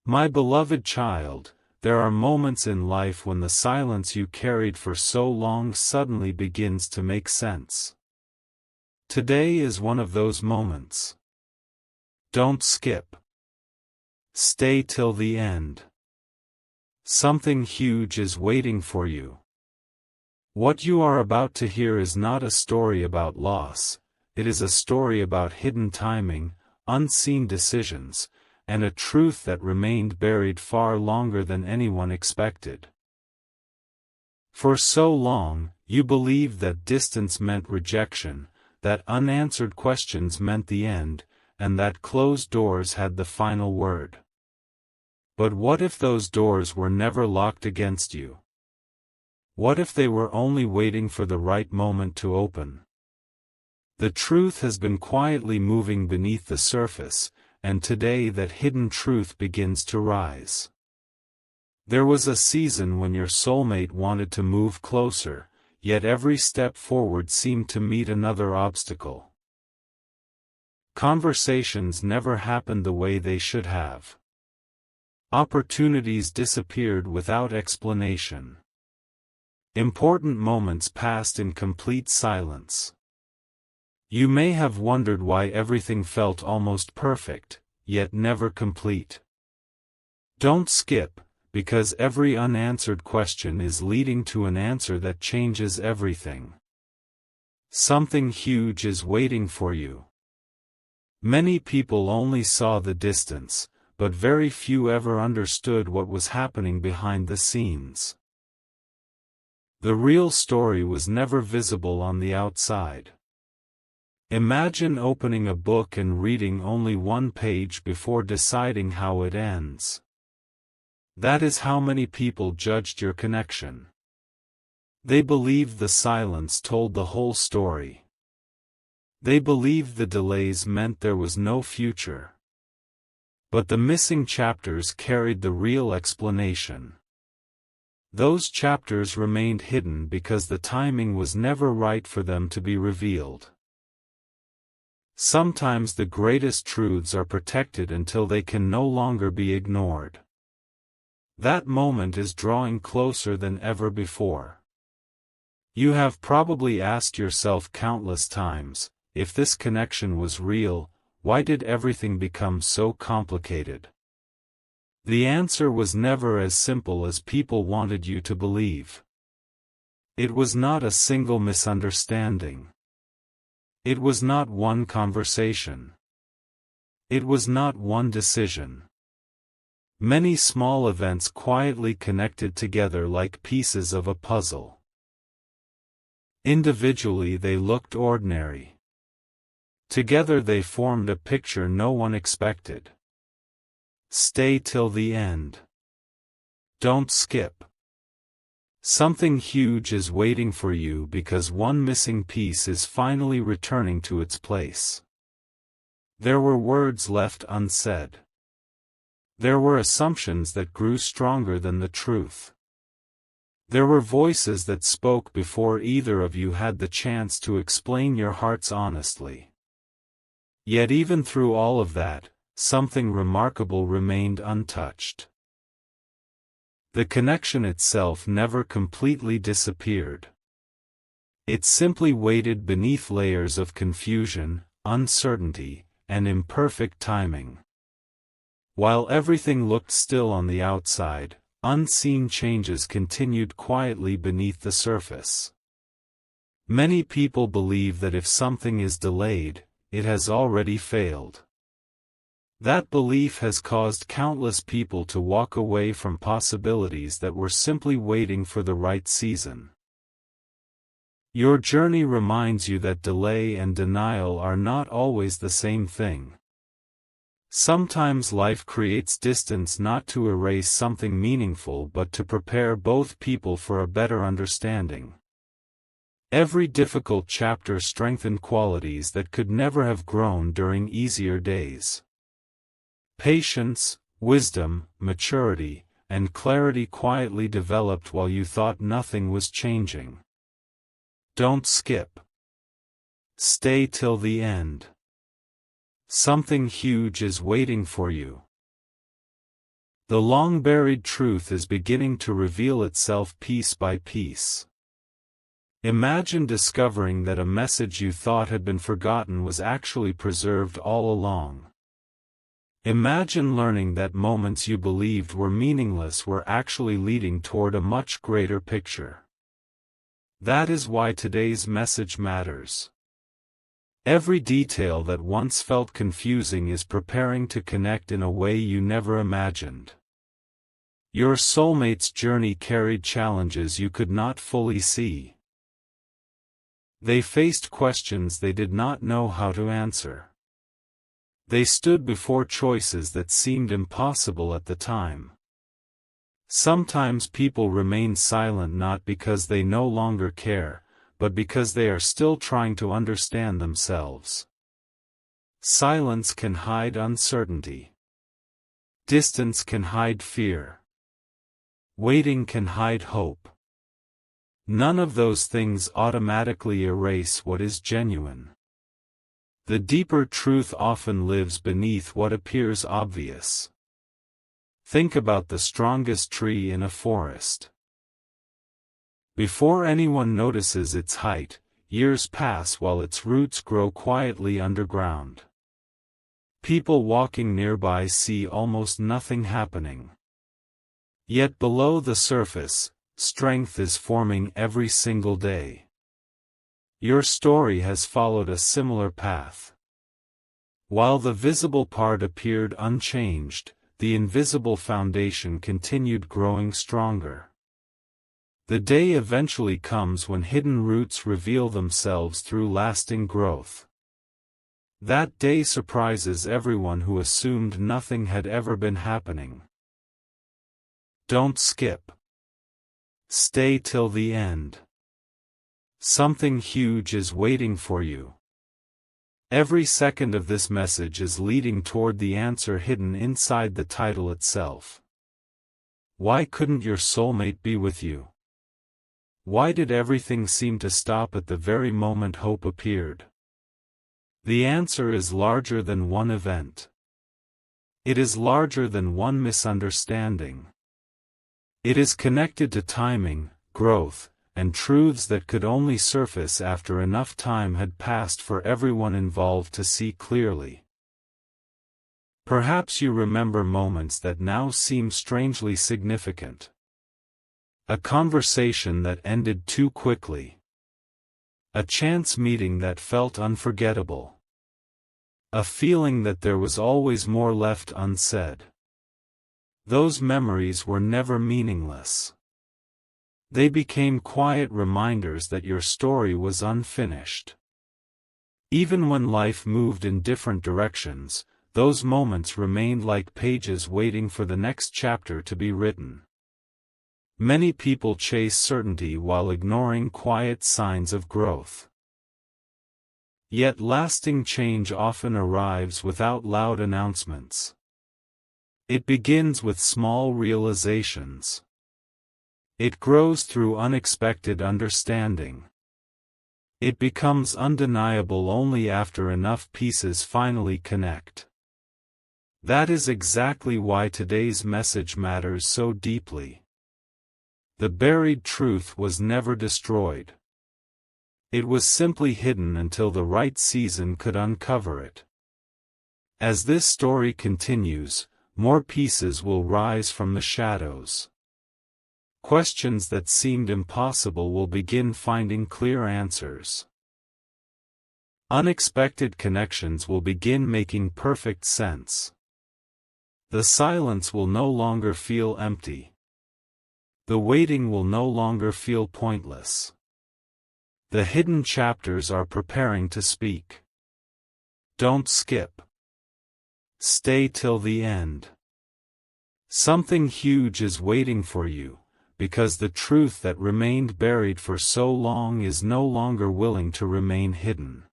My beloved child, there are moments in life when the silence you carried for so long suddenly begins to make sense. Today is one of those moments. Don't skip. Stay till the end. Something huge is waiting for you. What you are about to hear is not a story about loss, it is a story about hidden timing, unseen decisions, and a truth that remained buried far longer than anyone expected. For so long, you believed that distance meant rejection, that unanswered questions meant the end, and that closed doors had the final word. But what if those doors were never locked against you? What if they were only waiting for the right moment to open? The truth has been quietly moving beneath the surface, and today that hidden truth begins to rise. There was a season when your soulmate wanted to move closer, yet every step forward seemed to meet another obstacle. Conversations never happened the way they should have. Opportunities disappeared without explanation. Important moments passed in complete silence. You may have wondered why everything felt almost perfect, yet never complete. Don't skip, because every unanswered question is leading to an answer that changes everything. Something huge is waiting for you. Many people only saw the distance, but very few ever understood what was happening behind the scenes. The real story was never visible on the outside. Imagine opening a book and reading only one page before deciding how it ends. That is how many people judged your connection. They believed the silence told the whole story. They believed the delays meant there was no future. But the missing chapters carried the real explanation. Those chapters remained hidden because the timing was never right for them to be revealed. Sometimes the greatest truths are protected until they can no longer be ignored. That moment is drawing closer than ever before. You have probably asked yourself countless times, if this connection was real, why did everything become so complicated? The answer was never as simple as people wanted you to believe. It was not a single misunderstanding. It was not one conversation. It was not one decision. Many small events quietly connected together like pieces of a puzzle. Individually they looked ordinary. Together they formed a picture no one expected. Stay till the end. Don't skip. Something huge is waiting for you because one missing piece is finally returning to its place. There were words left unsaid. There were assumptions that grew stronger than the truth. There were voices that spoke before either of you had the chance to explain your hearts honestly. Yet even through all of that, something remarkable remained untouched. The connection itself never completely disappeared. It simply waited beneath layers of confusion, uncertainty, and imperfect timing. While everything looked still on the outside, unseen changes continued quietly beneath the surface. Many people believe that if something is delayed, it has already failed. That belief has caused countless people to walk away from possibilities that were simply waiting for the right season. Your journey reminds you that delay and denial are not always the same thing. Sometimes life creates distance not to erase something meaningful but to prepare both people for a better understanding. Every difficult chapter strengthened qualities that could never have grown during easier days. Patience, wisdom, maturity, and clarity quietly developed while you thought nothing was changing. Don't skip. Stay till the end. Something huge is waiting for you. The long-buried truth is beginning to reveal itself piece by piece. Imagine discovering that a message you thought had been forgotten was actually preserved all along. Imagine learning that moments you believed were meaningless were actually leading toward a much greater picture. That is why today's message matters. Every detail that once felt confusing is preparing to connect in a way you never imagined. Your soulmate's journey carried challenges you could not fully see. They faced questions they did not know how to answer. They stood before choices that seemed impossible at the time. Sometimes people remain silent not because they no longer care, but because they are still trying to understand themselves. Silence can hide uncertainty. Distance can hide fear. Waiting can hide hope. None of those things automatically erase what is genuine. The deeper truth often lives beneath what appears obvious. Think about the strongest tree in a forest. Before anyone notices its height, years pass while its roots grow quietly underground. People walking nearby see almost nothing happening. Yet below the surface, strength is forming every single day. Your story has followed a similar path. While the visible part appeared unchanged, the invisible foundation continued growing stronger. The day eventually comes when hidden roots reveal themselves through lasting growth. That day surprises everyone who assumed nothing had ever been happening. Don't skip. Stay till the end. Something huge is waiting for you. Every second of this message is leading toward the answer hidden inside the title itself. Why couldn't your soulmate be with you? Why did everything seem to stop at the very moment hope appeared? The answer is larger than one event. It is larger than one misunderstanding. It is connected to timing, growth, and truths that could only surface after enough time had passed for everyone involved to see clearly. Perhaps you remember moments that now seem strangely significant. A conversation that ended too quickly. A chance meeting that felt unforgettable. A feeling that there was always more left unsaid. Those memories were never meaningless. They became quiet reminders that your story was unfinished. Even when life moved in different directions, those moments remained like pages waiting for the next chapter to be written. Many people chase certainty while ignoring quiet signs of growth. Yet lasting change often arrives without loud announcements. It begins with small realizations. It grows through unexpected understanding. It becomes undeniable only after enough pieces finally connect. That is exactly why today's message matters so deeply. The buried truth was never destroyed. It was simply hidden until the right season could uncover it. As this story continues, more pieces will rise from the shadows. Questions that seemed impossible will begin finding clear answers. Unexpected connections will begin making perfect sense. The silence will no longer feel empty. The waiting will no longer feel pointless. The hidden chapters are preparing to speak. Don't skip. Stay till the end. Something huge is waiting for you, because the truth that remained buried for so long is no longer willing to remain hidden.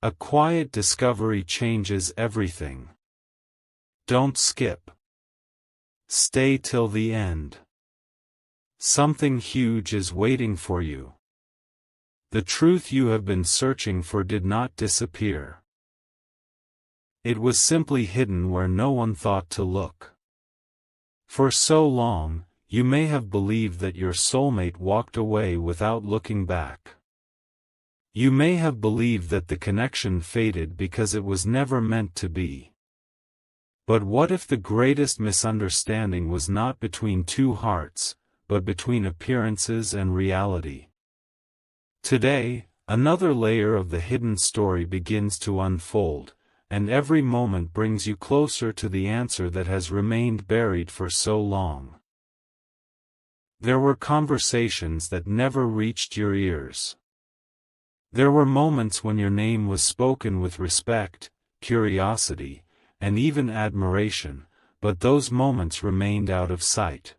A quiet discovery changes everything. Don't skip. Stay till the end. Something huge is waiting for you. The truth you have been searching for did not disappear. It was simply hidden where no one thought to look. For so long, you may have believed that your soulmate walked away without looking back. You may have believed that the connection faded because it was never meant to be. But what if the greatest misunderstanding was not between two hearts, but between appearances and reality? Today, another layer of the hidden story begins to unfold, and every moment brings you closer to the answer that has remained buried for so long. There were conversations that never reached your ears. There were moments when your name was spoken with respect, curiosity, and even admiration, but those moments remained out of sight.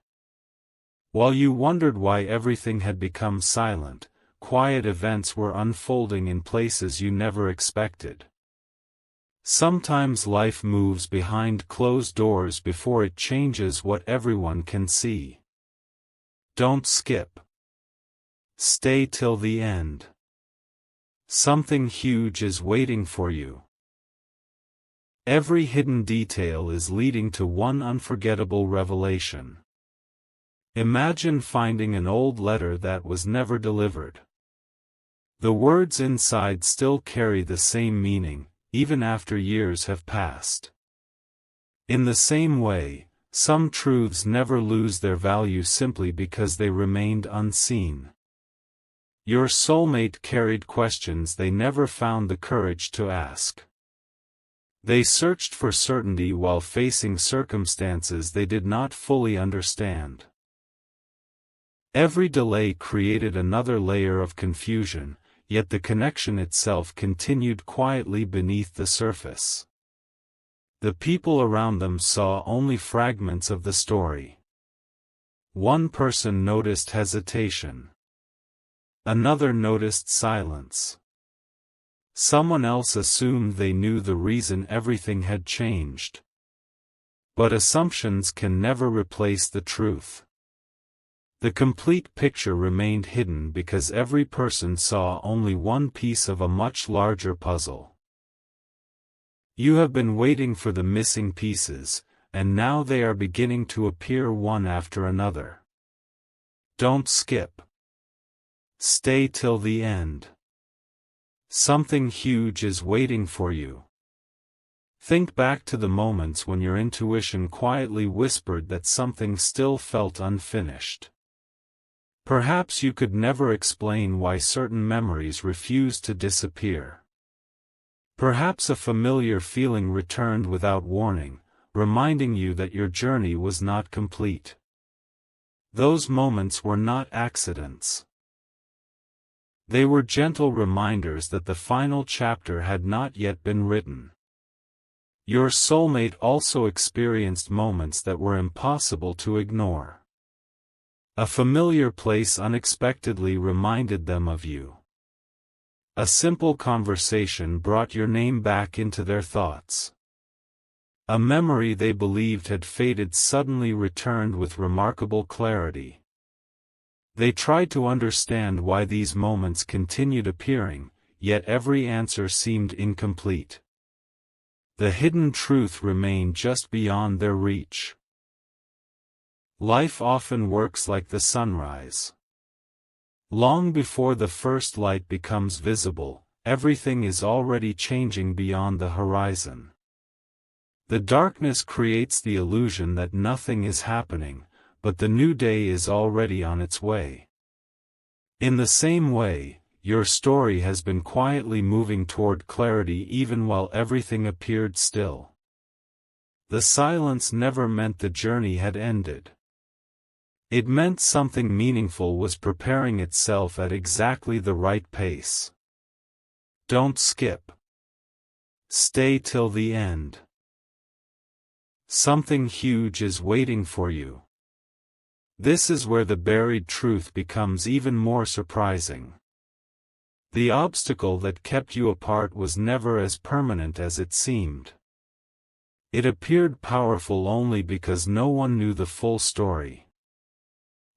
While you wondered why everything had become silent, quiet events were unfolding in places you never expected. Sometimes life moves behind closed doors before it changes what everyone can see. Don't skip. Stay till the end. Something huge is waiting for you. Every hidden detail is leading to one unforgettable revelation. Imagine finding an old letter that was never delivered. The words inside still carry the same meaning, even after years have passed. In the same way, some truths never lose their value simply because they remained unseen. Your soulmate carried questions they never found the courage to ask. They searched for certainty while facing circumstances they did not fully understand. Every delay created another layer of confusion, yet the connection itself continued quietly beneath the surface. The people around them saw only fragments of the story. One person noticed hesitation. Another noticed silence. Someone else assumed they knew the reason everything had changed. But assumptions can never replace the truth. The complete picture remained hidden because every person saw only one piece of a much larger puzzle. You have been waiting for the missing pieces, and now they are beginning to appear one after another. Don't skip. Stay till the end. Something huge is waiting for you. Think back to the moments when your intuition quietly whispered that something still felt unfinished. Perhaps you could never explain why certain memories refused to disappear. Perhaps a familiar feeling returned without warning, reminding you that your journey was not complete. Those moments were not accidents. They were gentle reminders that the final chapter had not yet been written. Your soulmate also experienced moments that were impossible to ignore. A familiar place unexpectedly reminded them of you. A simple conversation brought your name back into their thoughts. A memory they believed had faded suddenly returned with remarkable clarity. They tried to understand why these moments continued appearing, yet every answer seemed incomplete. The hidden truth remained just beyond their reach. Life often works like the sunrise. Long before the first light becomes visible, everything is already changing beyond the horizon. The darkness creates the illusion that nothing is happening, but the new day is already on its way. In the same way, your story has been quietly moving toward clarity even while everything appeared still. The silence never meant the journey had ended. It meant something meaningful was preparing itself at exactly the right pace. Don't skip. Stay till the end. Something huge is waiting for you. This is where the buried truth becomes even more surprising. The obstacle that kept you apart was never as permanent as it seemed. It appeared powerful only because no one knew the full story.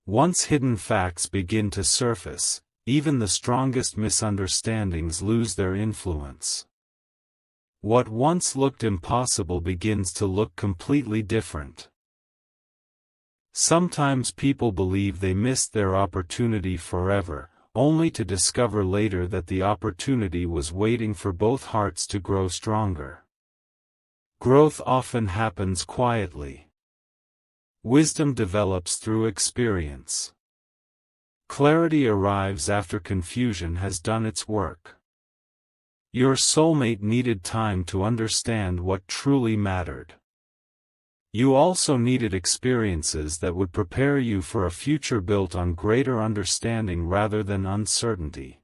Once hidden facts begin to surface, even the strongest misunderstandings lose their influence. What once looked impossible begins to look completely different. Sometimes people believe they missed their opportunity forever, only to discover later that the opportunity was waiting for both hearts to grow stronger. Growth often happens quietly. Wisdom develops through experience. Clarity arrives after confusion has done its work. Your soulmate needed time to understand what truly mattered. You also needed experiences that would prepare you for a future built on greater understanding rather than uncertainty.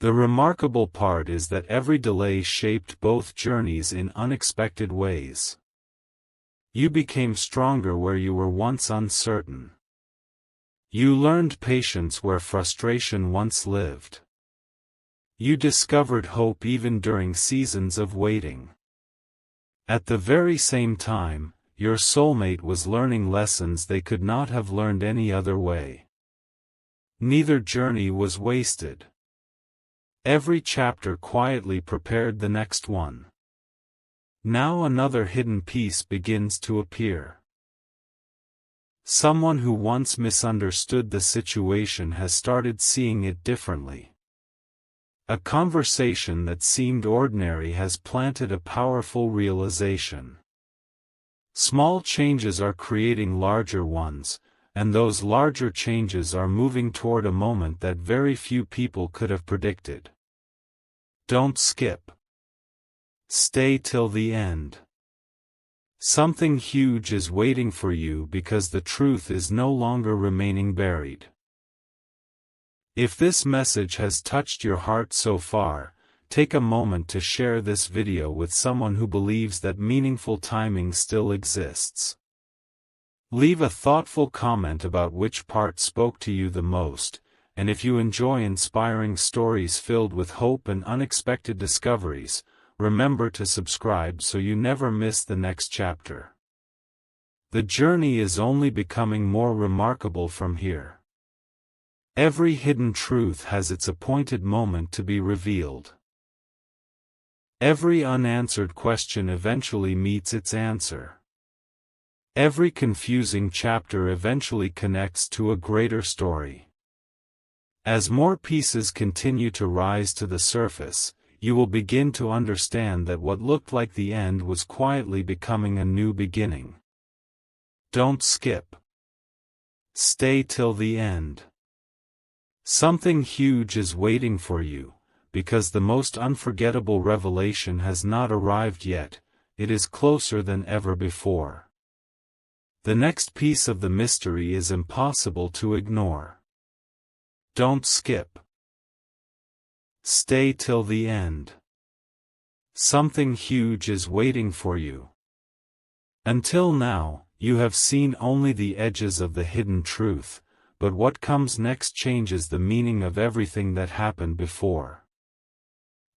The remarkable part is that every delay shaped both journeys in unexpected ways. You became stronger where you were once uncertain. You learned patience where frustration once lived. You discovered hope even during seasons of waiting. At the very same time, your soulmate was learning lessons they could not have learned any other way. Neither journey was wasted. Every chapter quietly prepared the next one. Now another hidden piece begins to appear. Someone who once misunderstood the situation has started seeing it differently. A conversation that seemed ordinary has planted a powerful realization. Small changes are creating larger ones, and those larger changes are moving toward a moment that very few people could have predicted. Don't skip. Stay till the end. Something huge is waiting for you because the truth is no longer remaining buried. If this message has touched your heart so far, take a moment to share this video with someone who believes that meaningful timing still exists. Leave a thoughtful comment about which part spoke to you the most, and if you enjoy inspiring stories filled with hope and unexpected discoveries, remember to subscribe so you never miss the next chapter. The journey is only becoming more remarkable from here. Every hidden truth has its appointed moment to be revealed. Every unanswered question eventually meets its answer. Every confusing chapter eventually connects to a greater story. As more pieces continue to rise to the surface, you will begin to understand that what looked like the end was quietly becoming a new beginning. Don't skip. Stay till the end. Something huge is waiting for you, because the most unforgettable revelation has not arrived yet, it is closer than ever before. The next piece of the mystery is impossible to ignore. Don't skip. Stay till the end. Something huge is waiting for you. Until now, you have seen only the edges of the hidden truth, but what comes next changes the meaning of everything that happened before.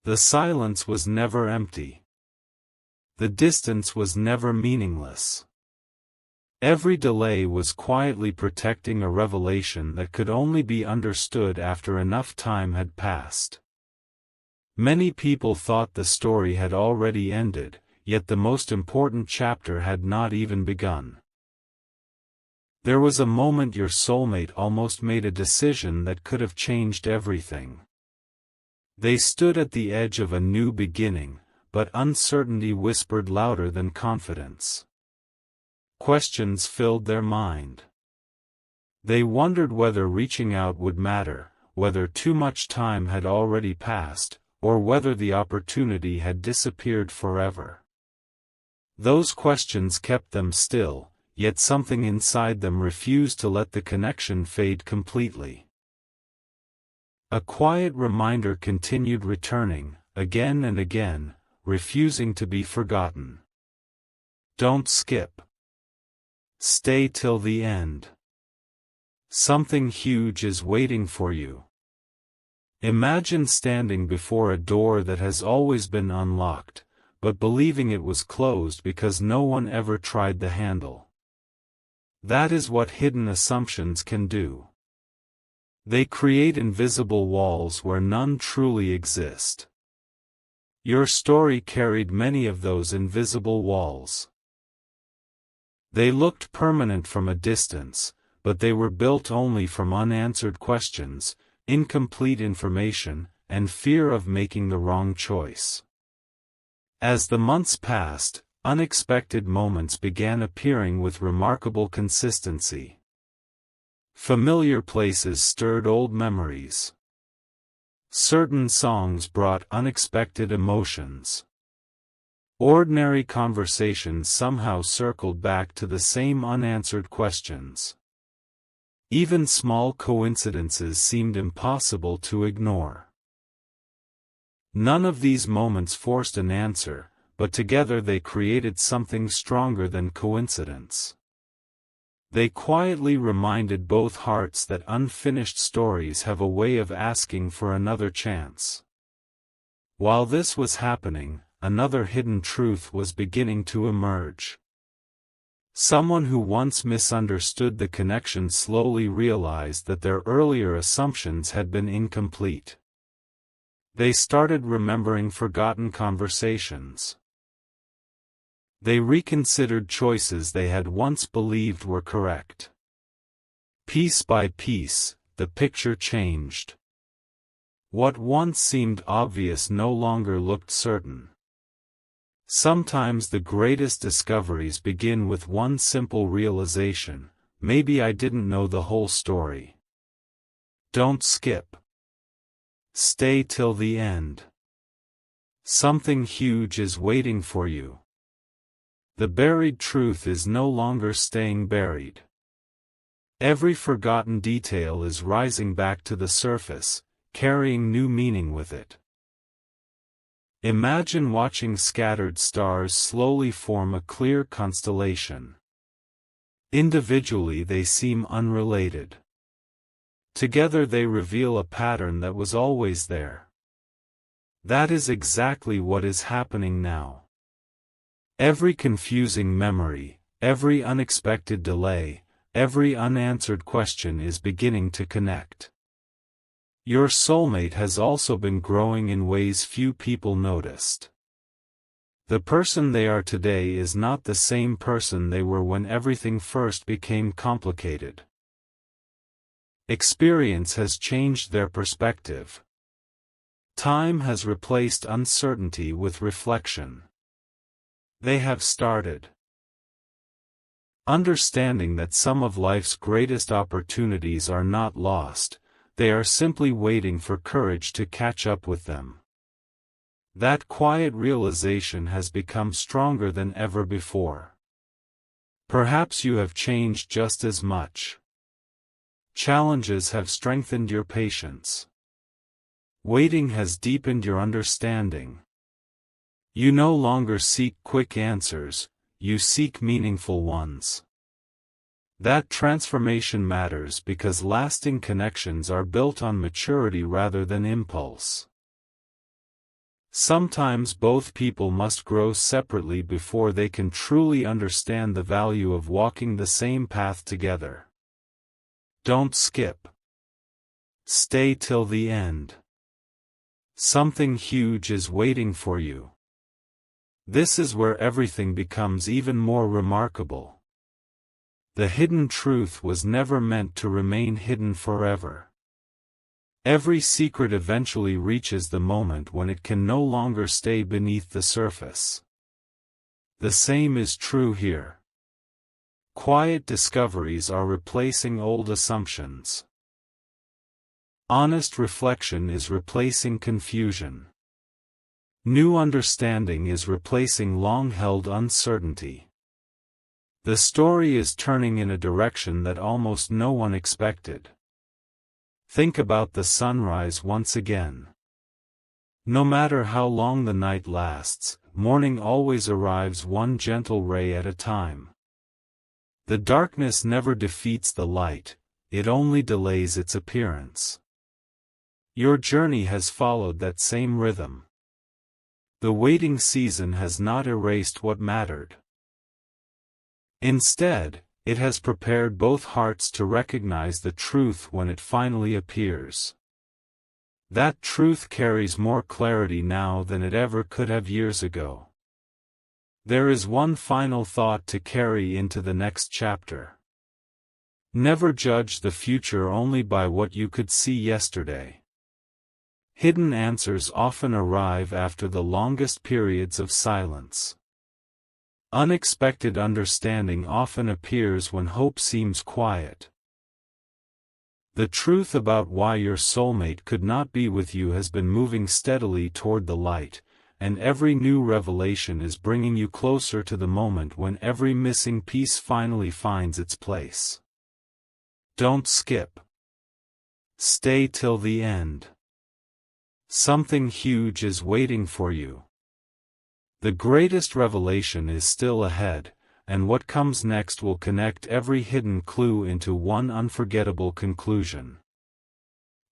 The silence was never empty. The distance was never meaningless. Every delay was quietly protecting a revelation that could only be understood after enough time had passed. Many people thought the story had already ended, yet the most important chapter had not even begun. There was a moment your soulmate almost made a decision that could have changed everything. They stood at the edge of a new beginning, but uncertainty whispered louder than confidence. Questions filled their mind. They wondered whether reaching out would matter, whether too much time had already passed, or whether the opportunity had disappeared forever. Those questions kept them still, yet something inside them refused to let the connection fade completely. A quiet reminder continued returning, again and again, refusing to be forgotten. Don't skip. Stay till the end. Something huge is waiting for you. Imagine standing before a door that has always been unlocked, but believing it was closed because no one ever tried the handle. That is what hidden assumptions can do. They create invisible walls where none truly exist. Your story carried many of those invisible walls. They looked permanent from a distance, but they were built only from unanswered questions, incomplete information, and fear of making the wrong choice. As the months passed, unexpected moments began appearing with remarkable consistency. Familiar places stirred old memories. Certain songs brought unexpected emotions. Ordinary conversations somehow circled back to the same unanswered questions. Even small coincidences seemed impossible to ignore. None of these moments forced an answer, but together they created something stronger than coincidence. They quietly reminded both hearts that unfinished stories have a way of asking for another chance. While this was happening, another hidden truth was beginning to emerge. Someone who once misunderstood the connection slowly realized that their earlier assumptions had been incomplete. They started remembering forgotten conversations. They reconsidered choices they had once believed were correct. Piece by piece, the picture changed. What once seemed obvious no longer looked certain. Sometimes the greatest discoveries begin with one simple realization: maybe I didn't know the whole story. Don't skip. Stay till the end. Something huge is waiting for you. The buried truth is no longer staying buried. Every forgotten detail is rising back to the surface, carrying new meaning with it. Imagine watching scattered stars slowly form a clear constellation. Individually they seem unrelated. Together they reveal a pattern that was always there. That is exactly what is happening now. Every confusing memory, every unexpected delay, every unanswered question is beginning to connect. Your soulmate has also been growing in ways few people noticed. The person they are today is not the same person they were when everything first became complicated. Experience has changed their perspective. Time has replaced uncertainty with reflection. They have started understanding that some of life's greatest opportunities are not lost, they are simply waiting for courage to catch up with them. That quiet realization has become stronger than ever before. Perhaps you have changed just as much. Challenges have strengthened your patience. Waiting has deepened your understanding. You no longer seek quick answers, you seek meaningful ones. That transformation matters because lasting connections are built on maturity rather than impulse. Sometimes both people must grow separately before they can truly understand the value of walking the same path together. Don't skip. Stay till the end. Something huge is waiting for you. This is where everything becomes even more remarkable. The hidden truth was never meant to remain hidden forever. Every secret eventually reaches the moment when it can no longer stay beneath the surface. The same is true here. Quiet discoveries are replacing old assumptions. Honest reflection is replacing confusion. New understanding is replacing long-held uncertainty. The story is turning in a direction that almost no one expected. Think about the sunrise once again. No matter how long the night lasts, morning always arrives one gentle ray at a time. The darkness never defeats the light, it only delays its appearance. Your journey has followed that same rhythm. The waiting season has not erased what mattered. Instead, it has prepared both hearts to recognize the truth when it finally appears. That truth carries more clarity now than it ever could have years ago. There is one final thought to carry into the next chapter. Never judge the future only by what you could see yesterday. Hidden answers often arrive after the longest periods of silence. Unexpected understanding often appears when hope seems quiet. The truth about why your soulmate could not be with you has been moving steadily toward the light, and every new revelation is bringing you closer to the moment when every missing piece finally finds its place. Don't skip. Stay till the end. Something huge is waiting for you. The greatest revelation is still ahead, and what comes next will connect every hidden clue into one unforgettable conclusion.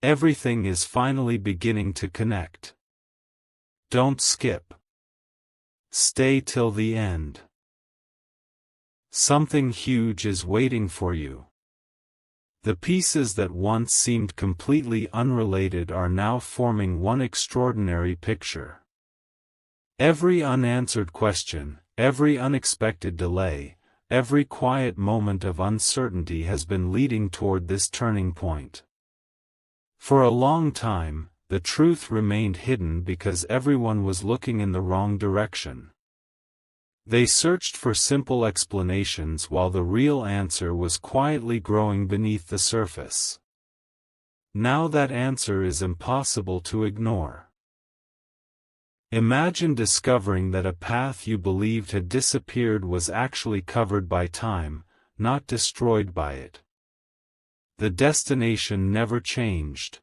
Everything is finally beginning to connect. Don't skip. Stay till the end. Something huge is waiting for you. The pieces that once seemed completely unrelated are now forming one extraordinary picture. Every unanswered question, every unexpected delay, every quiet moment of uncertainty has been leading toward this turning point. For a long time, the truth remained hidden because everyone was looking in the wrong direction. They searched for simple explanations while the real answer was quietly growing beneath the surface. Now that answer is impossible to ignore. Imagine discovering that a path you believed had disappeared was actually covered by time, not destroyed by it. The destination never changed.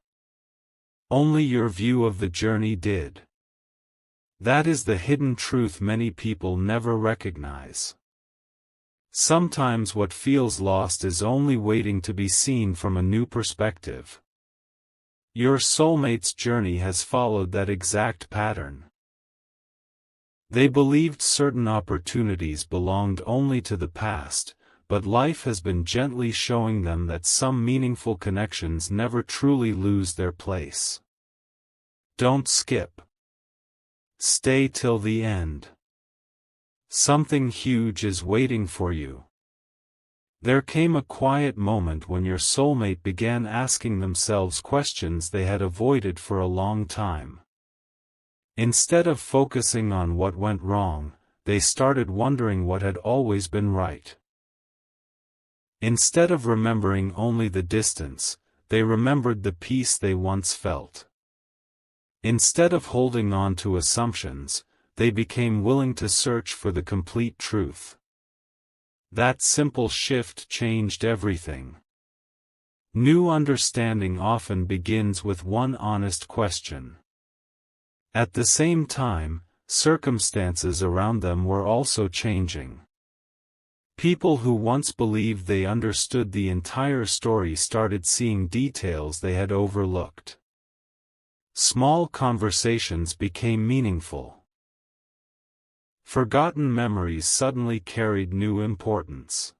Only your view of the journey did. That is the hidden truth many people never recognize. Sometimes what feels lost is only waiting to be seen from a new perspective. Your soulmate's journey has followed that exact pattern. They believed certain opportunities belonged only to the past, but life has been gently showing them that some meaningful connections never truly lose their place. Don't skip. Stay till the end. Something huge is waiting for you. There came a quiet moment when your soulmate began asking themselves questions they had avoided for a long time. Instead of focusing on what went wrong, they started wondering what had always been right. Instead of remembering only the distance, they remembered the peace they once felt. Instead of holding on to assumptions, they became willing to search for the complete truth. That simple shift changed everything. New understanding often begins with one honest question. At the same time, circumstances around them were also changing. People who once believed they understood the entire story started seeing details they had overlooked. Small conversations became meaningful. Forgotten memories suddenly carried new importance.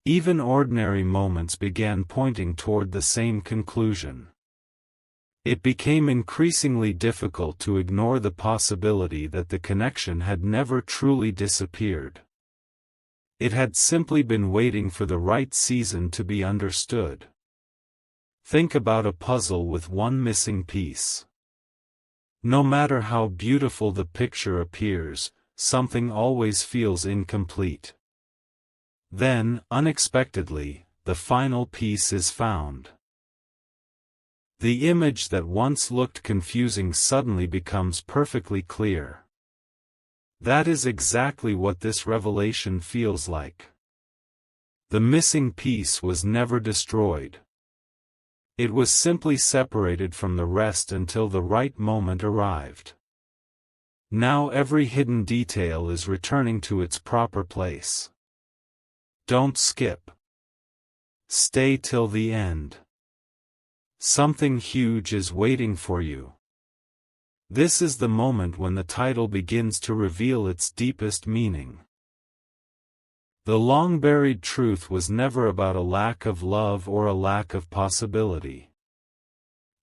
Even ordinary moments began pointing toward the same conclusion. It became increasingly difficult to ignore the possibility that the connection had never truly disappeared. It had simply been waiting for the right season to be understood. Think about a puzzle with one missing piece. No matter how beautiful the picture appears, something always feels incomplete. Then, unexpectedly, the final piece is found. The image that once looked confusing suddenly becomes perfectly clear. That is exactly what this revelation feels like. The missing piece was never destroyed. It was simply separated from the rest until the right moment arrived. Now every hidden detail is returning to its proper place. Don't skip. Stay till the end. Something huge is waiting for you. This is the moment when the title begins to reveal its deepest meaning. The long-buried truth was never about a lack of love or a lack of possibility.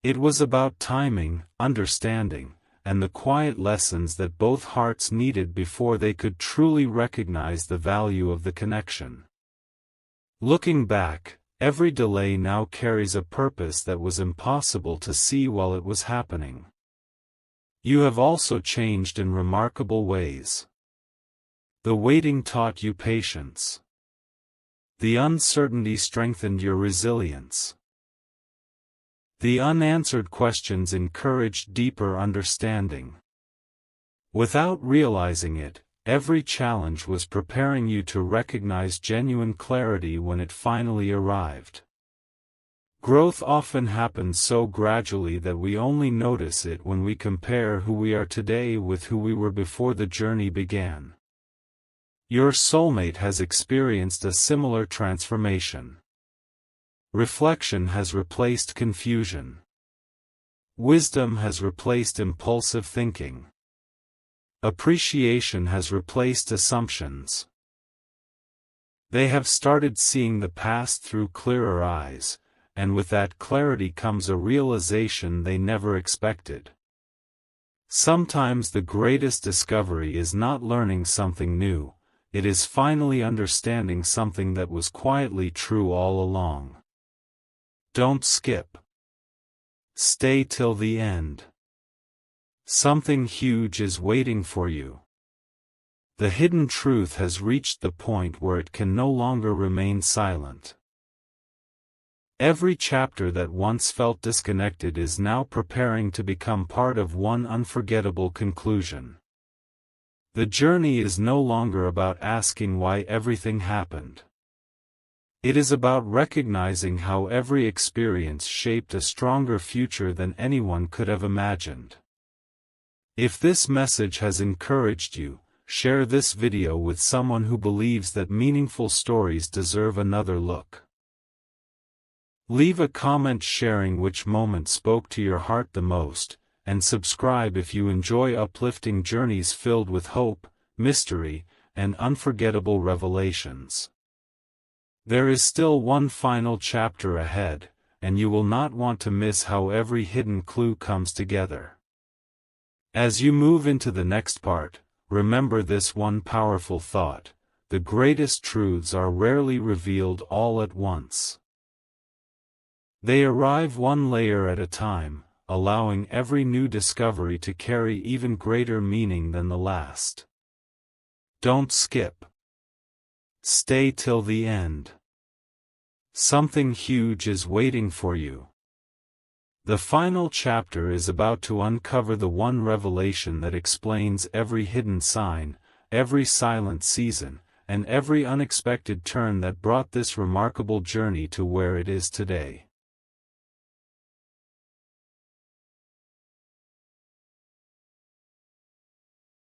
It was about timing, understanding, and the quiet lessons that both hearts needed before they could truly recognize the value of the connection. Looking back, every delay now carries a purpose that was impossible to see while it was happening. You have also changed in remarkable ways. The waiting taught you patience. The uncertainty strengthened your resilience. The unanswered questions encouraged deeper understanding. Without realizing it, every challenge was preparing you to recognize genuine clarity when it finally arrived. Growth often happens so gradually that we only notice it when we compare who we are today with who we were before the journey began. Your soulmate has experienced a similar transformation. Reflection has replaced confusion. Wisdom has replaced impulsive thinking. Appreciation has replaced assumptions. They have started seeing the past through clearer eyes, and with that clarity comes a realization they never expected. Sometimes the greatest discovery is not learning something new, it is finally understanding something that was quietly true all along. Don't skip. Stay till the end. Something huge is waiting for you. The hidden truth has reached the point where it can no longer remain silent. Every chapter that once felt disconnected is now preparing to become part of one unforgettable conclusion. The journey is no longer about asking why everything happened. It is about recognizing how every experience shaped a stronger future than anyone could have imagined. If this message has encouraged you, share this video with someone who believes that meaningful stories deserve another look. Leave a comment sharing which moment spoke to your heart the most, and subscribe if you enjoy uplifting journeys filled with hope, mystery, and unforgettable revelations. There is still one final chapter ahead, and you will not want to miss how every hidden clue comes together. As you move into the next part, remember this one powerful thought: the greatest truths are rarely revealed all at once. They arrive one layer at a time, allowing every new discovery to carry even greater meaning than the last. Don't skip. Stay till the end. Something huge is waiting for you. The final chapter is about to uncover the one revelation that explains every hidden sign, every silent season, and every unexpected turn that brought this remarkable journey to where it is today.